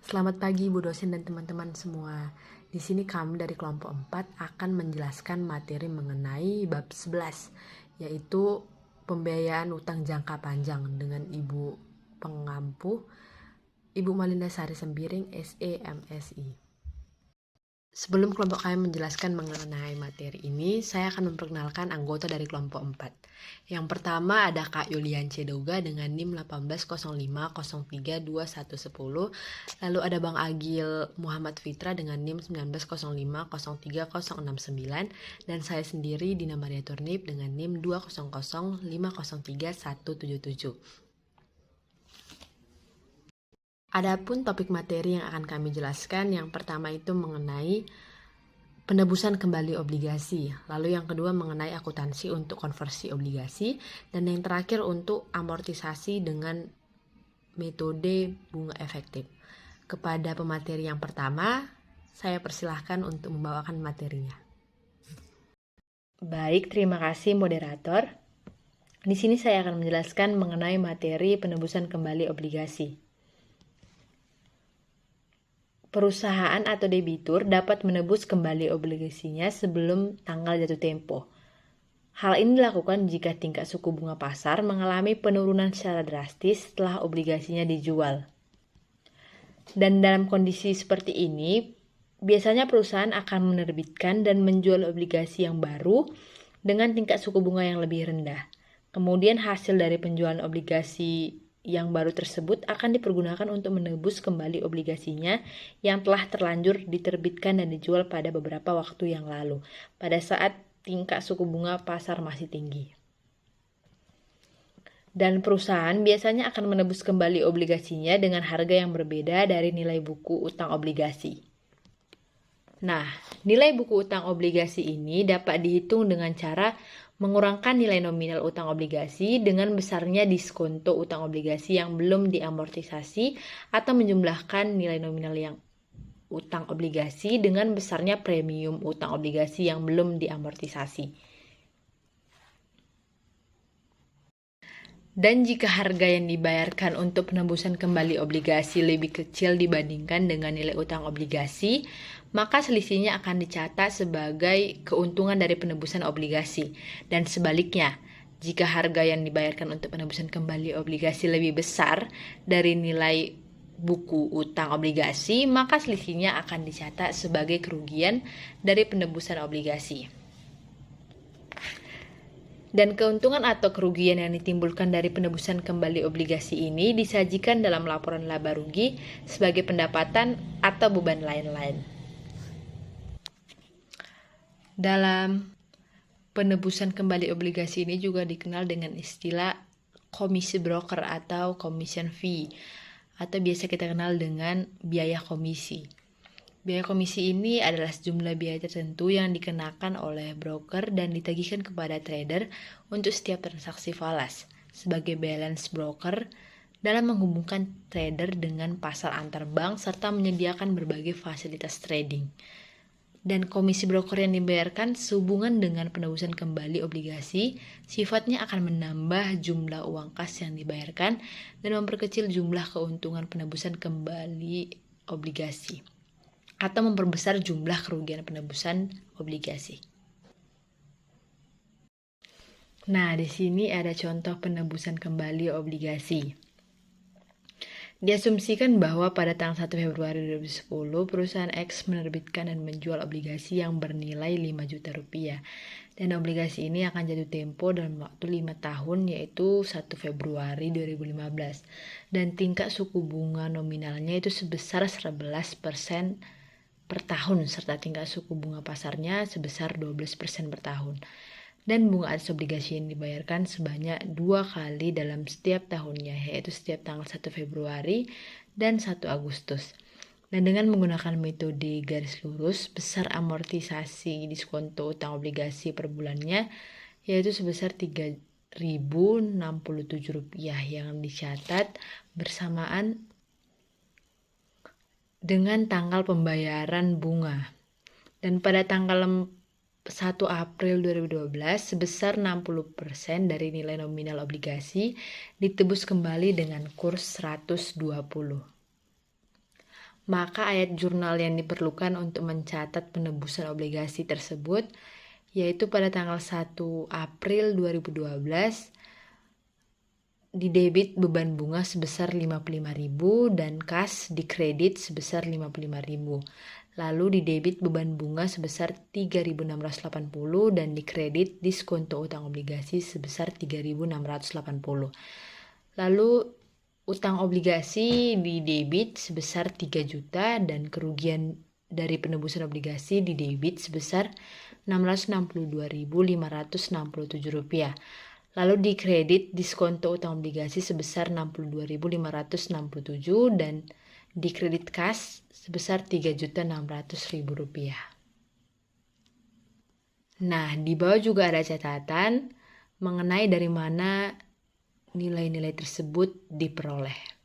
Selamat pagi Bu dosen dan teman-teman semua. Di sini kami dari kelompok 4 akan menjelaskan materi mengenai bab 11, yaitu pembiayaan utang jangka panjang dengan Ibu pengampu Ibu Malinda Sari Sembiring, SE MSI. Sebelum kelompok kami menjelaskan mengenai materi ini, saya akan memperkenalkan anggota dari kelompok 4. Yang pertama ada Kak Yulian Cedoga dengan NIM 1805032110. Lalu ada Bang Agil Muhammad Fitra dengan NIM 1905030069. Dan saya sendiri Dina Maria Turnip dengan NIM 200503177. Adapun topik materi yang akan kami jelaskan, yang pertama itu mengenai penebusan kembali obligasi, lalu yang kedua mengenai akuntansi untuk konversi obligasi, dan yang terakhir untuk amortisasi dengan metode bunga efektif. Kepada pemateri yang pertama, saya persilahkan untuk membawakan materinya. Baik, terima kasih moderator. Di sini saya akan menjelaskan mengenai materi penebusan kembali obligasi. Perusahaan atau debitur dapat menebus kembali obligasinya sebelum tanggal jatuh tempo. Hal ini dilakukan jika tingkat suku bunga pasar mengalami penurunan secara drastis setelah obligasinya dijual. Dan dalam kondisi seperti ini, biasanya perusahaan akan menerbitkan dan menjual obligasi yang baru dengan tingkat suku bunga yang lebih rendah. Kemudian hasil dari penjualan obligasi yang baru tersebut akan dipergunakan untuk menebus kembali obligasinya yang telah terlanjur diterbitkan dan dijual pada beberapa waktu yang lalu, pada saat tingkat suku bunga pasar masih tinggi. Dan perusahaan biasanya akan menebus kembali obligasinya dengan harga yang berbeda dari nilai buku utang obligasi. Nah, nilai buku utang obligasi ini dapat dihitung dengan cara mengurangkan nilai nominal utang obligasi dengan besarnya diskonto utang obligasi yang belum diamortisasi atau menjumlahkan nilai nominal yang utang obligasi dengan besarnya premium utang obligasi yang belum diamortisasi. Dan jika harga yang dibayarkan untuk penebusan kembali obligasi lebih kecil dibandingkan dengan nilai utang obligasi, maka selisihnya akan dicatat sebagai keuntungan dari penebusan obligasi. Dan sebaliknya, jika harga yang dibayarkan untuk penebusan kembali obligasi lebih besar dari nilai buku utang obligasi, maka selisihnya akan dicatat sebagai kerugian dari penebusan obligasi. Dan keuntungan atau kerugian yang ditimbulkan dari penebusan kembali obligasi ini disajikan dalam laporan laba rugi sebagai pendapatan atau beban lain-lain. Dalam penebusan kembali obligasi ini juga dikenal dengan istilah komisi broker atau commission fee, atau biasa kita kenal dengan biaya komisi. Biaya komisi ini adalah sejumlah biaya tertentu yang dikenakan oleh broker dan ditagihkan kepada trader untuk setiap transaksi falas sebagai balance broker dalam menghubungkan trader dengan pasar antar bank serta menyediakan berbagai fasilitas trading. Dan komisi broker yang dibayarkan sehubungan dengan penebusan kembali obligasi sifatnya akan menambah jumlah uang kas yang dibayarkan dan memperkecil jumlah keuntungan penebusan kembali obligasi atau memperbesar jumlah kerugian penebusan obligasi. Nah, di sini ada contoh penebusan kembali obligasi. Diasumsikan bahwa pada tanggal 1 Februari 2010, perusahaan X menerbitkan dan menjual obligasi yang bernilai 5 juta rupiah. Dan obligasi ini akan jatuh tempo dalam waktu 5 tahun, yaitu 1 Februari 2015. Dan tingkat suku bunga nominalnya itu sebesar 11% per tahun, serta tingkat suku bunga pasarnya sebesar 12% per tahun. Dan bunga atas obligasi yang dibayarkan sebanyak 2 kali dalam setiap tahunnya, yaitu setiap tanggal 1 Februari dan 1 Agustus. Dan dengan menggunakan metode garis lurus, besar amortisasi diskonto utang obligasi per bulannya yaitu sebesar Rp3.067 yang dicatat bersamaan dengan tanggal pembayaran bunga. Dan pada tanggal 1 April 2012 sebesar 60% dari nilai nominal obligasi ditebus kembali dengan kurs 120. Maka ayat jurnal yang diperlukan untuk mencatat penebusan obligasi tersebut yaitu pada tanggal 1 April 2012 didebit beban bunga sebesar 55.000 dan kas dikredit sebesar 55.000. Lalu didebit beban bunga sebesar 3.680 dan dikredit diskonto utang obligasi sebesar 3.680. Lalu utang obligasi didebit sebesar 3 juta dan kerugian dari penebusan obligasi didebit sebesar Rp662.567. Lalu dikredit diskonto utang obligasi sebesar Rp62.567 dan dikredit kas sebesar Rp3.600.000. Nah, di bawah juga ada catatan mengenai dari mana nilai-nilai tersebut diperoleh.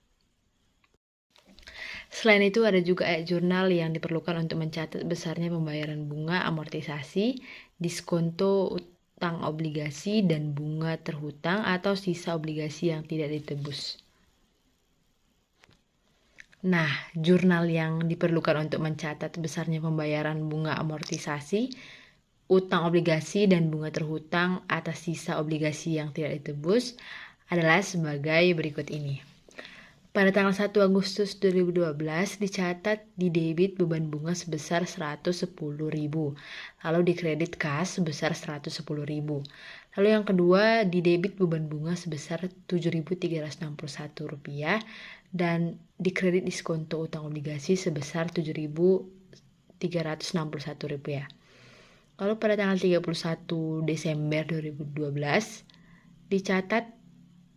Selain itu ada juga ayat jurnal yang diperlukan untuk mencatat besarnya pembayaran bunga amortisasi, diskonto utang obligasi, dan bunga terhutang atau sisa obligasi yang tidak ditebus. Nah, jurnal yang diperlukan untuk mencatat besarnya pembayaran bunga amortisasi, utang obligasi, dan bunga terhutang atas sisa obligasi yang tidak ditebus adalah sebagai berikut ini. Pada tanggal 1 Agustus 2012 dicatat didebit beban bunga sebesar 110.000, lalu dikredit kas sebesar 110.000. Lalu yang kedua didebit beban bunga sebesar Rp7.361 dan dikredit diskonto utang obligasi sebesar Rp7.361. Lalu pada tanggal 31 Desember 2012 dicatat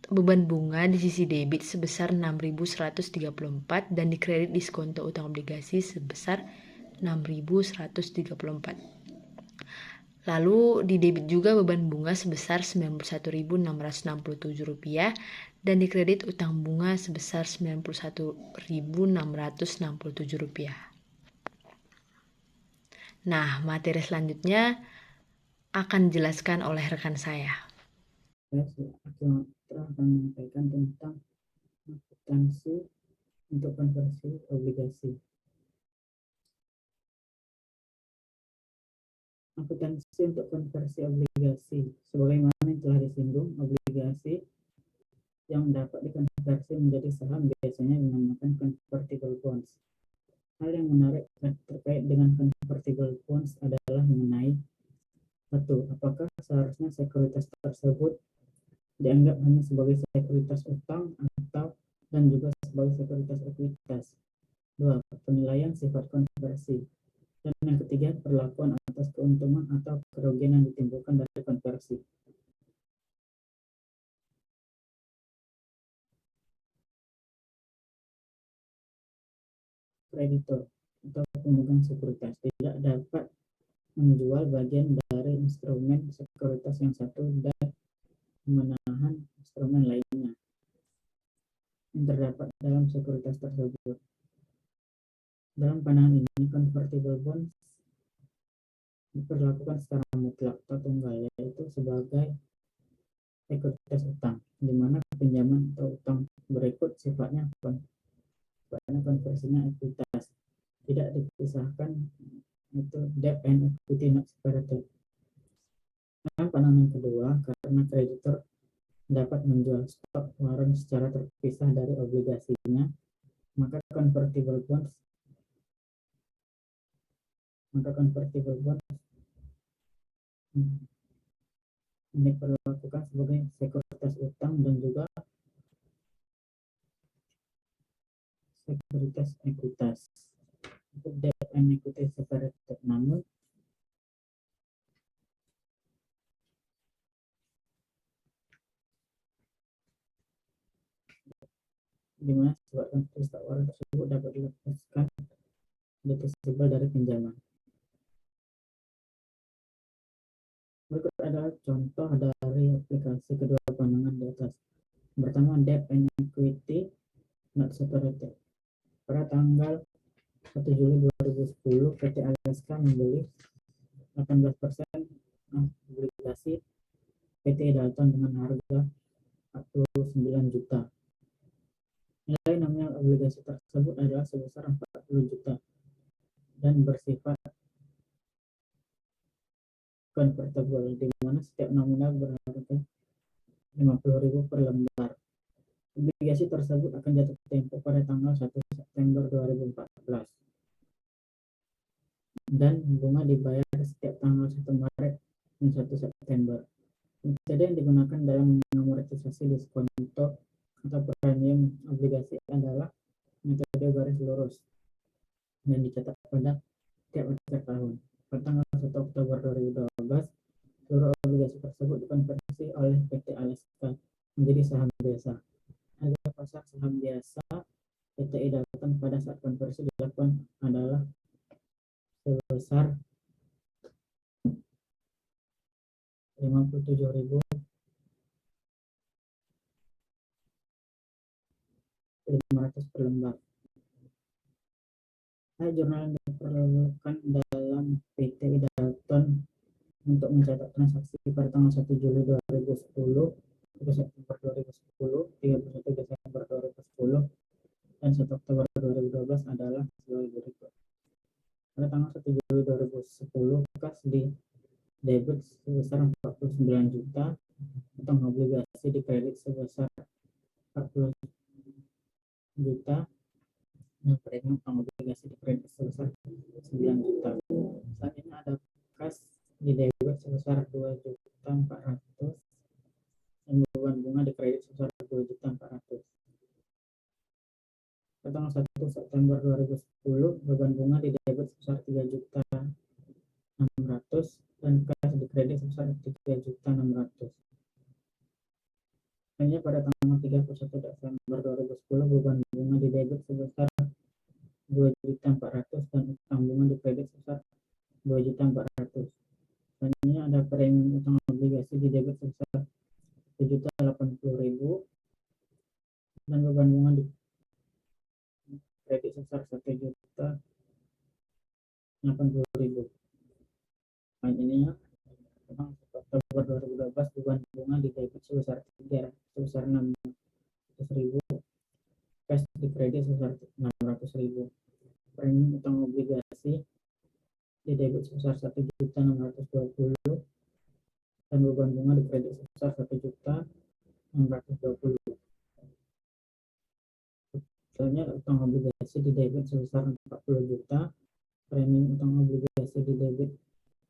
beban bunga di sisi debit sebesar 6.134 dan dikredit diskonto utang obligasi sebesar 6.134. Lalu didebit juga beban bunga sebesar Rp91.667 dan dikredit utang bunga sebesar Rp91.667. Nah, materi selanjutnya akan dijelaskan oleh rekan saya. Saya akan menyampaikan tentang akuntansi untuk konversi obligasi. Akuntansi untuk konversi obligasi, sebagaimana yang telah disinggung, obligasi yang dapat dikonversi menjadi saham biasanya dinamakan convertible bonds. Hal yang menarik terkait dengan convertible bonds adalah mengenai satu, apakah seharusnya sekuritas tersebut dianggap hanya sebagai sekuritas utang atau dan juga sebagai sekuritas ekuitas. 2. Penilaian sifat konversi. Dan yang ketiga, perlakuan atas keuntungan atau kerugian yang ditimbulkan dari konversi. Kreditor atau pemegang sekuritas tidak dapat menjual bagian dari instrumen sekuritas yang satu dan menahan instrumen lainnya yang terdapat dalam sekuritas tersebut. Dalam pandangan ini, convertible bonds diperlakukan secara mutlak atau tunggal, yaitu sebagai sekuritas utang, di mana pinjaman atau utang berikut sifatnya konversinya ekuitas, tidak dipisahkan, itu debt and equity not separated. Dalam pandangan kedua, karena kreditor dapat menjual stok warrant secara terpisah dari obligasinya, maka convertible bonds diperlakukan sebagai sekuritas utang dan juga sekuritas ekuitas. Untuk debt and equity separated, namun di mana sebuah stok warrant tersebut dapat dilepaskan deductible dari pinjaman. Berikut adalah contoh dari aplikasi kedua pandangan di atas. Pertama, debt and equity not separated. Pada tanggal 1 Juli 2010, PT Alaska membeli 18% obligasi PT Dalton dengan harga 49 juta. Nilai nominal obligasi tersebut adalah sebesar 40 juta dan bersifat convertible, di mana setiap nominal berharga 50.000 per lembar. Obligasi tersebut akan jatuh tempo pada tanggal 1 September 2014 dan bunga dibayar setiap tanggal 1 Maret dan 1 September. Metode yang digunakan dalam mengamortisasi diskonto atau premium obligasi adalah metode garis lurus dan dicatat pada tiap akhir tahun. Pada tanggal 1 Oktober 2012, seluruh obligasi tersebut dikonversi oleh PT Alaska menjadi saham biasa. Harga pasar saham biasa PTI Dalton pada saat konversi dilakukan adalah sebesar 57.500 per lembar. Jurnal yang diperlukan dalam PTI Dalton untuk mencatat transaksi pada tanggal 1 Juli 2010, 1 September 2010, 31 Desember 2010, dan 1 Oktober 2012 adalah sebagai berikut. Pada tanggal 1 Juli 2010, kas di debit sebesar 49 juta, utang obligasi dikredit sebesar 40 juta, dan premium utang obligasi dikredit sebesar 9 juta. Selanjutnya ada kas di debit sebesar 2.400.000 dan beban bunga dikredit sebesar 2.400.000. Pada tanggal 1 September 2010, beban bunga di debit sebesar 3.600.000 dan kas dikredit sebesar 3.600.000. Hanya pada tanggal 31 Desember 2010, beban bunga di debit sebesar 2.400.000 dan utang bunga dikredit sebesar 2.400.000. Selanjutnya ada premium utang obligasi di debit sebesar 1.080.000 dan beban bunga dikredit sebesar 1.080.000. Selanjutnya tentang Oktober 2012, beban bunga di debit sebesar 600.000, cash dikredit sebesar 600.000. Premium utang obligasi di debit sebesar 1.620.000 dan beban bunga dikredit sebesar 1.620.000. Selanjutnya utang obligasi di debit sebesar 40 juta, premium utang obligasi di debit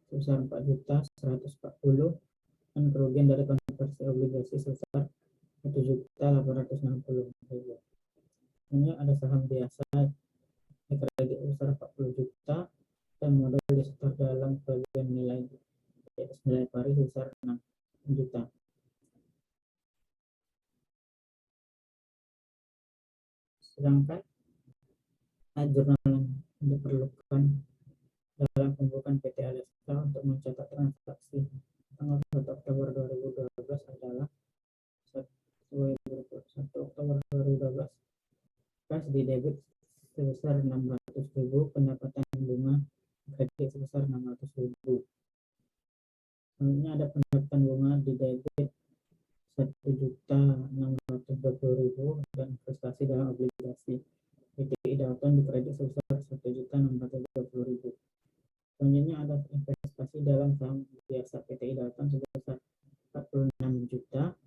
sebesar 4.140.000 dan kerugian dari konversi obligasi sebesar 1.860.000. Ini ada saham biasa dikredit sebesar 40 juta dan modal disetor dalam bagian nilai pari sebesar 6 juta. Sedangkan jurnal yang diperlukan dalam pembukaan PT Alaska untuk mencatat transaksi tanggal 1 Oktober 2012 adalah 1 Oktober 2012, kas di debit sebesar 600.000, pendapatan bunga kredit sebesar 600.000. Selanjutnya ada pendapatan bunga di debit 1.620.000 dan investasi dalam obligasi PTI Dalton dikredit sebesar 1.620.000. Selanjutnya ada investasi dalam saham biasa PTI Dalton sebesar 46 juta,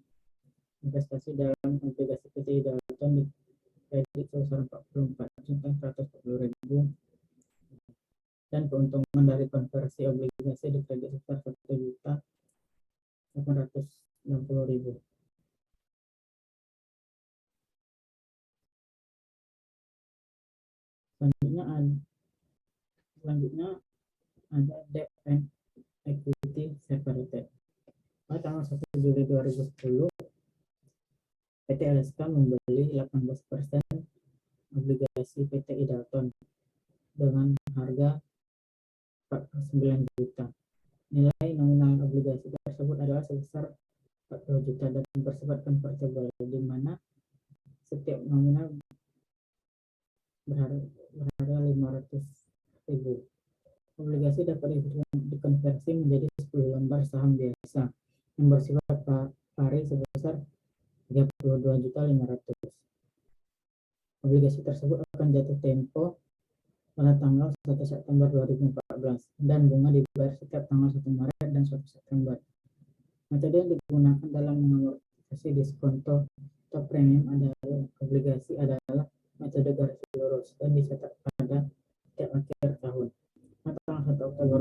investasi dalam obligasi PTI Dalton dikredit sebesar 44.140.000, dan keuntungan dari konversi obligasi dikredit sebesar 1.860.000. Selanjutnya ada debt and equity separated. Pada tanggal 1 Juli 2010, PT Alaska membeli 18% obligasi PTI Dalton dengan harga 49 juta. Nilai nominal obligasi tersebut adalah sebesar 40 juta dan bersifat convertible, di mana setiap nominal berharga 500.000. Obligasi dapat dikonversi menjadi 10 lembar saham biasa yang bersifat pari sebesar 32.500.000. Obligasi tersebut akan jatuh tempo pada tanggal 1 September 2014 dan bunga dibayar setiap tanggal 1 Maret dan 1 September. Metode yang digunakan dalam mengamortisasi diskonto atau premium obligasi adalah metode garis lurus dan dicetak pada setiap akhir tahun. Pada tanggal 1 Oktober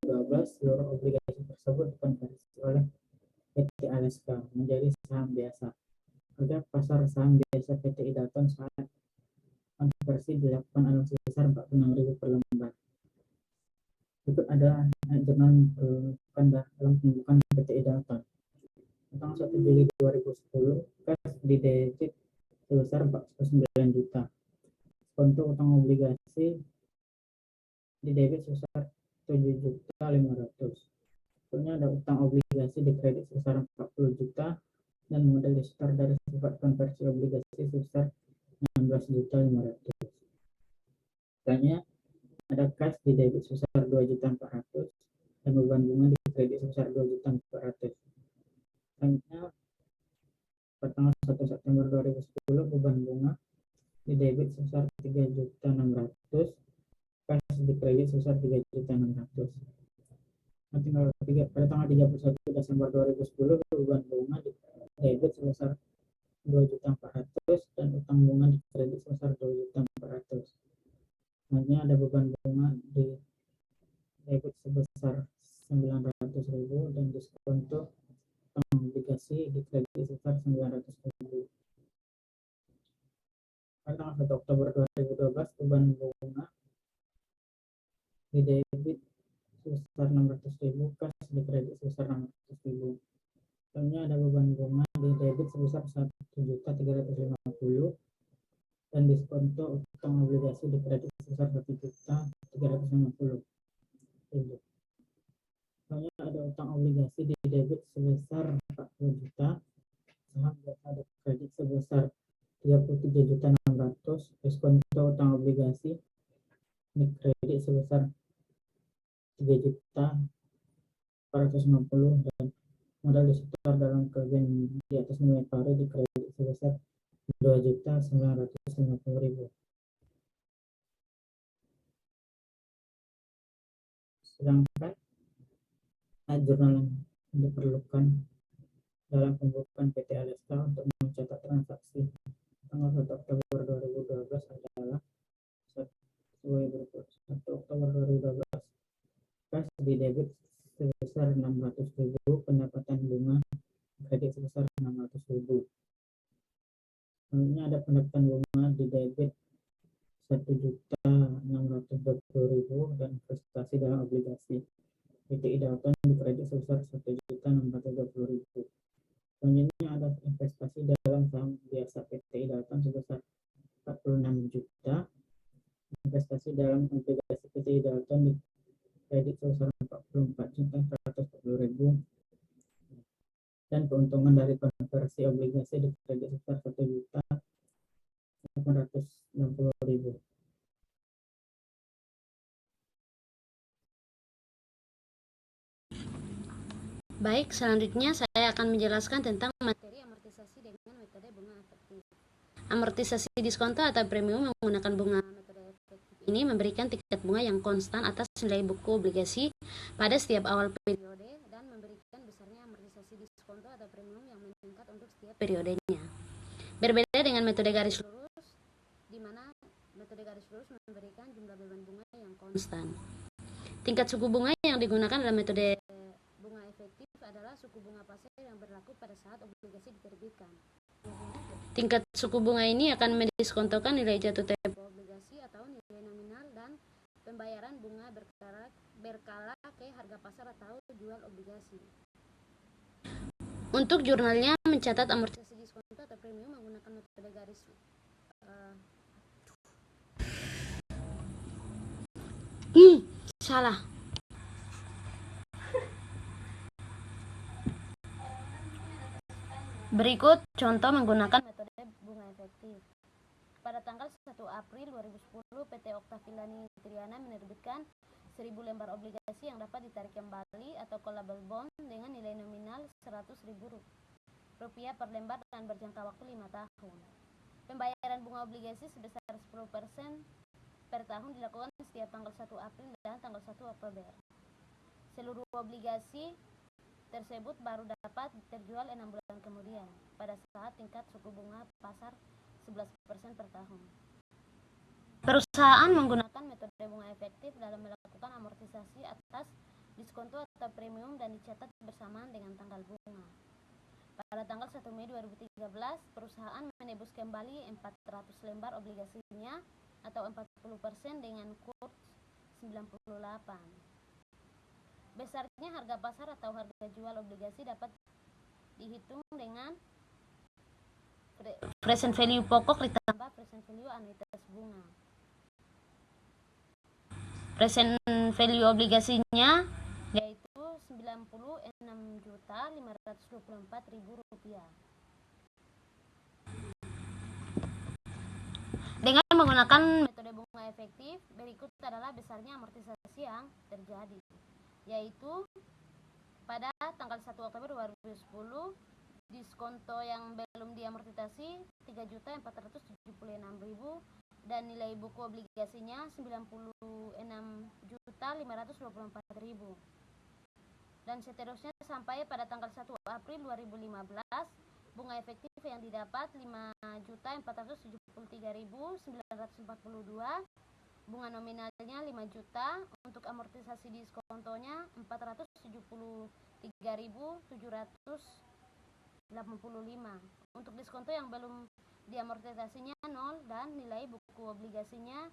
2012, seluruh obligasi tersebut dikonversi oleh PT Aleska menjadi saham biasa. Harga pasar saham biasa PT Idaton saat konversi dilakukan adalah sebesar 46.000 per lembar. Berikut adalah jurnal dalam pembukaan PT Idaton. Tanggal 1 Juli 2010, cash di debit sebesar 49 juta. Untuk utang obligasi di debit sebesar 7.500.000. Berikutnya ada utang obligasi di kredit sebesar 40 juta dan modal disetor dari sifat konversi obligasi sebesar 16.500.000. Selanjutnya ada cash di debit sebesar 2.400.000 dan beban bunga di kredit sebesar 2.400.000. Selanjutnya pada tanggal 1 September 2010 beban bunga di debit sebesar 3.600.000, cash di kredit sebesar 3.600.000. Pada tanggal 31 Desember 2010 beban bunga di debit sebesar 2.400.000 dan utang bunga di kredit sebesar 2.400.000. Selanjutnya ada beban bunga di debit sebesar 900.000 dan diskonto utang obligasi di kredit sebesar 900.000. Pada tanggal 1 Oktober 2012 beban bunga di debit sebesar 600.000, cash di kredit sebesar 600.000. Selanjutnya ada beban bunga di debit sebesar 1.350.000 dan diskonto utang obligasi di kredit sebesar 1.350.000. Selanjutnya ada utang obligasi di debit sebesar 40 juta, saham biasa di kredit sebesar 33.600.000, diskonto utang obligasi di kredit sebesar 3.450.000 dan modal disetor dalam kelebihan di atas nilai pari di kredit sebesar 2.950.000. Sedangkan jurnal yang diperlukan dalam pembukaan PT Aleska untuk mencatat transaksi tanggal 1 Oktober 2012 adalah 1 Oktober 2012 cash di debit sebesar 600.000, pendapatan bunga kredit sebesar 600.000. Selanjutnya ada pendapatan bunga di debit 1.620.000 dan investasi dalam obligasi PT Idaton di kredit sebesar 1.620.000. Selanjutnya ada investasi dalam saham biasa PT Idaton sebesar 46 juta, investasi dalam obligasi PT Idaton di kredit sebesar 44.140.000 dan keuntungan dari konversi obligasi di kredit sebesar 1.860.000. Baik, selanjutnya saya akan menjelaskan tentang materi amortisasi dengan metode bunga efektif. Amortisasi diskonto atau premium menggunakan bunga metode efektif ini memberikan tingkat bunga yang konstan atas nilai buku obligasi pada setiap awal periode dan memberikan besarnya amortisasi diskonto atau premium yang meningkat untuk setiap periodenya. Berbeda dengan metode garis lurus, di mana metode garis lurus memberikan jumlah beban bunga yang konstan. Tingkat suku bunga yang digunakan dalam metode bunga efektif adalah suku bunga pasar yang berlaku pada saat obligasi diterbitkan. Tingkat suku bunga ini akan mendiskontokan nilai jatuh tempo obligasi atau nilai nominal dan pembayaran bunga berkala ke harga pasar atau jual obligasi. Untuk jurnalnya mencatat amortisasi diskonto atau premium menggunakan metode garis salah. Berikut contoh menggunakan metode bunga efektif. Pada tanggal 1 April 2010, PT Oktavillani Triana menerbitkan 1.000 lembar obligasi yang dapat ditarik kembali atau callable bond dengan nilai nominal Rp100.000 per lembar dan berjangka waktu 5 tahun. Pembayaran bunga obligasi sebesar 10% per tahun dilakukan setiap tanggal 1 April dan tanggal 1 Oktober. Seluruh obligasi tersebut baru dapat terjual 6 bulan kemudian pada saat tingkat suku bunga pasar 11% per tahun. Perusahaan menggunakan metode bunga efektif dalam melakukan amortisasi atas diskonto atau premium dan dicatat bersamaan dengan tanggal bunga. Pada tanggal 1 Mei 2013, perusahaan menebus kembali 400 lembar obligasinya atau 40% dengan kurs 98. Besarnya harga pasar atau harga jual obligasi dapat dihitung dengan present value pokok ditambah present value anuitas bunga. Present value obligasinya yaitu Rp96.524.000. Dengan menggunakan metode bunga efektif, berikut adalah besarnya amortisasi yang terjadi, yaitu pada tanggal 1 Oktober 2010, diskonto yang belum diamortisasi 3.476.000 dan nilai buku obligasinya 96.524.000. Dan seterusnya sampai pada tanggal 1 April 2015, bunga efektif yang didapat 5.473.942, bunga nominalnya 5 juta, untuk amortisasi diskontonya 473.785. Untuk diskonto yang belum diamortisasinya 0 dan nilai buku obligasinya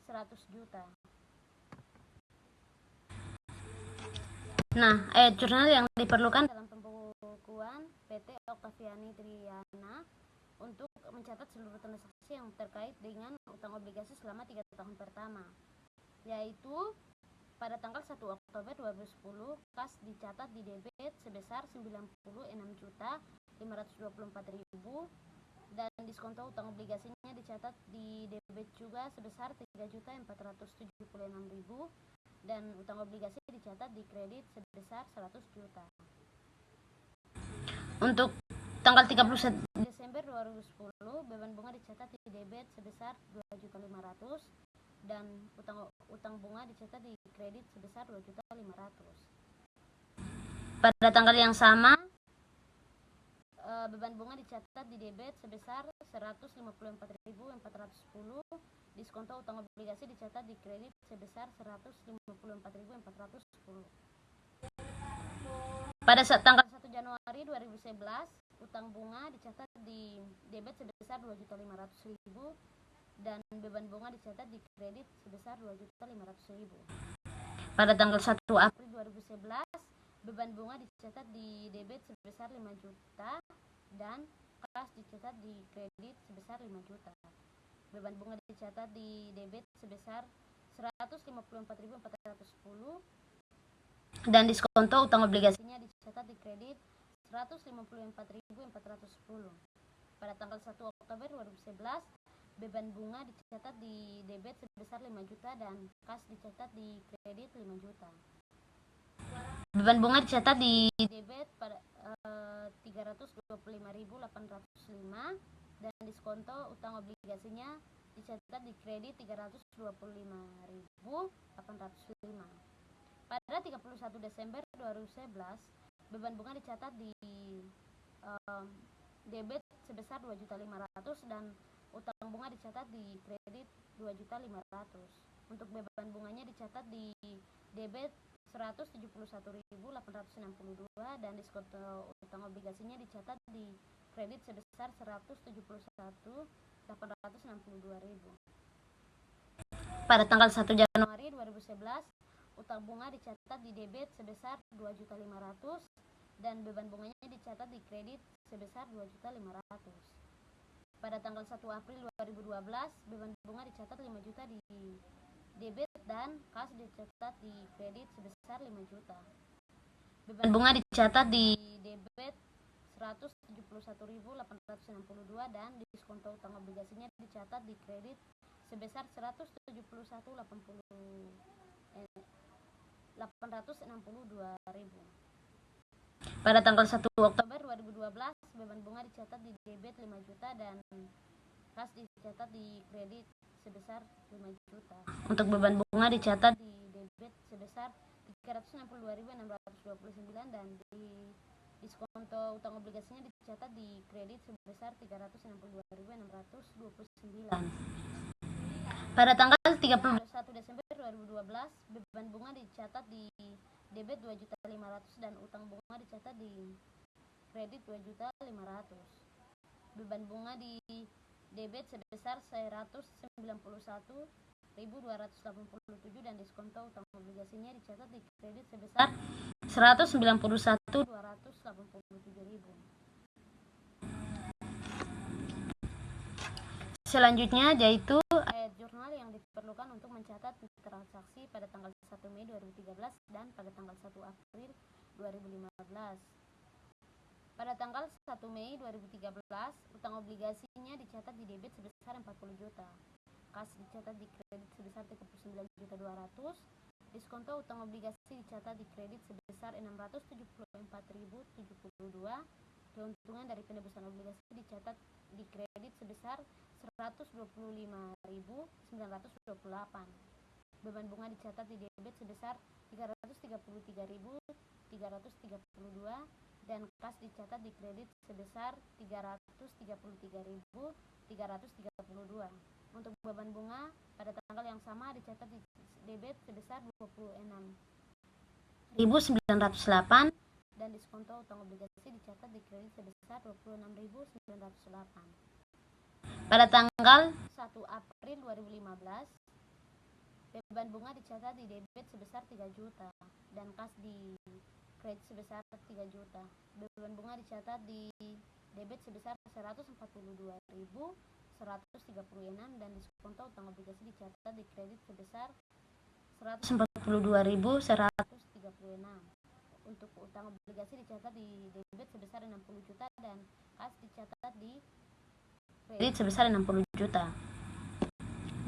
100 juta. Nah, ayat jurnal yang diperlukan dalam pembukuan PT Octaviani Triana untuk mencatat seluruh transaksi yang terkait dengan utang obligasi selama 3 tahun pertama, yaitu pada tanggal 1 Oktober 2010, kas dicatat di debit sebesar 96.524.000 dan diskonto utang obligasinya dicatat di debit juga sebesar 3.476.000 dan utang obligasi dicatat di kredit sebesar 100 juta. Untuk tanggal 31 Desember 2010, beban bunga dicatat di debit sebesar 2.500.000 dan utang bunga dicatat di kredit sebesar 2.500.000. Pada tanggal yang sama, beban bunga dicatat di debit sebesar 154.410, diskonto utang obligasi dicatat di kredit sebesar 154.410. Pada tanggal 1 Januari 2011, utang bunga dicatat di debit sebesar 2.500.000 dan beban bunga dicatat di kredit sebesar 2.500.000. Pada tanggal 1 April 2011, beban bunga dicatat di debit sebesar 5 juta dan kas dicatat di kredit sebesar 5 juta. Beban bunga dicatat di debit sebesar 154.410 dan diskonto utang obligasinya dicatat di kredit 154.410. Pada tanggal 1 Oktober 2011, beban bunga dicatat di debit sebesar 5 juta dan kas dicatat di kredit 5 juta. Beban bunga dicatat di debit pada 325.805 dan diskonto utang obligasinya dicatat di kredit 325.805. Pada 31 Desember 2011, beban bunga dicatat di debit sebesar 2.500.000 dan utang bunga dicatat di kredit 2.500.000. Untuk beban bunganya dicatat di debit 171.862 dan diskonto utang obligasinya dicatat di kredit sebesar 171.862.000. Pada tanggal 1 Januari 2011, utang bunga dicatat di debit sebesar 2.500.000 dan beban bunganya dicatat di kredit sebesar 2.500.000. Pada tanggal 1 April 2012, beban bunga dicatat 5 juta di debit dan kas dicatat di kredit sebesar 5 juta. Beban bunga dicatat di debit 171.862 dan diskonto utang obligasinya dicatat di kredit sebesar 171.862.000. Pada tanggal 1 Oktober 2012, beban bunga dicatat di debit 5 juta dan kas dicatat di kredit sebesar 5 juta. Untuk beban bunga dicatat di debit sebesar 362.629 dan di diskonto utang obligasinya dicatat di kredit sebesar 362.629. Pada tanggal 31 Desember 2012, beban bunga dicatat di debit 2.500.000 dan utang bunga dicatat di kredit 2.500.000. Beban bunga di debit sebesar 191.287 dan diskonto utang obligasinya dicatat di kredit sebesar 191.287.000. Selanjutnya yaitu ayat jurnal yang diperlukan untuk mencatat transaksi pada tanggal 1 Mei 2013 dan pada tanggal 1 April 2015. Pada tanggal 1 Mei 2013, utang obligasinya dicatat di debit sebesar 40 juta. Kas dicatat di kredit sebesar 39.200.000. Diskonto utang obligasi dicatat di kredit sebesar 674.072. Keuntungan dari penebusan obligasi dicatat di kredit sebesar 125.928. Beban bunga dicatat di debit sebesar 333.332 dan kas dicatat di kredit sebesar 333.332. Untuk beban bunga pada tanggal yang sama dicatat di debit sebesar 26.908 dan diskonto utang obligasi dicatat di kredit sebesar 26.908. Pada tanggal 1 April 2015, beban bunga dicatat di debit sebesar 3 juta dan kas di kredit sebesar 3 juta. Beban bunga dicatat di debit sebesar 142.136 dan diskonto utang obligasi dicatat di kredit sebesar 142.136. Untuk utang obligasi dicatat di debit sebesar 60 juta dan kas dicatat di kredit sebesar 60 juta.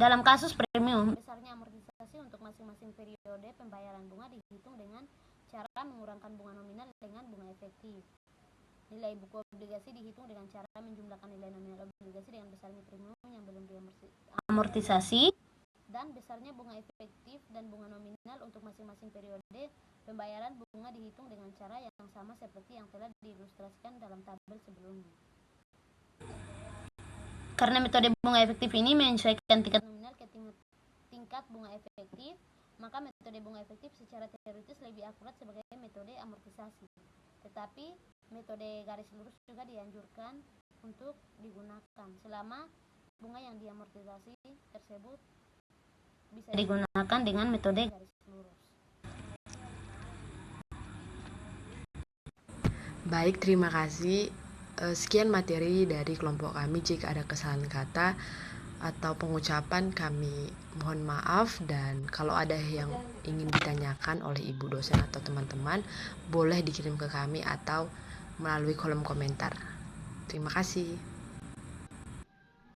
Dalam kasus premium, besarnya amortisasi untuk masing-masing periode pembayaran bunga dihitung dengan cara mengurangkan bunga nominal dengan bunga efektif. Nilai buku obligasi dihitung dengan cara menjumlahkan nilai nominal obligasi dengan besarnya premium yang belum diamortisasi dan besarnya bunga efektif dan bunga nominal untuk masing-masing periode pembayaran bunga dihitung dengan cara yang sama seperti yang telah diilustrasikan dalam tabel sebelumnya. Karena metode bunga efektif ini menyesuaikan tingkat nominal ke tingkat bunga efektif, maka metode bunga efektif secara teoritis lebih akurat sebagai metode amortisasi. Tetapi metode garis lurus juga dianjurkan untuk digunakan selama bunga yang diamortisasi tersebut bisa digunakan dengan metode garis lurus. Baik, terima kasih. Sekian materi dari kelompok kami. Jika ada kesalahan kata atau pengucapan kami mohon maaf, dan kalau ada yang ingin ditanyakan oleh ibu dosen atau teman-teman boleh dikirim ke kami atau melalui kolom komentar. Terima kasih.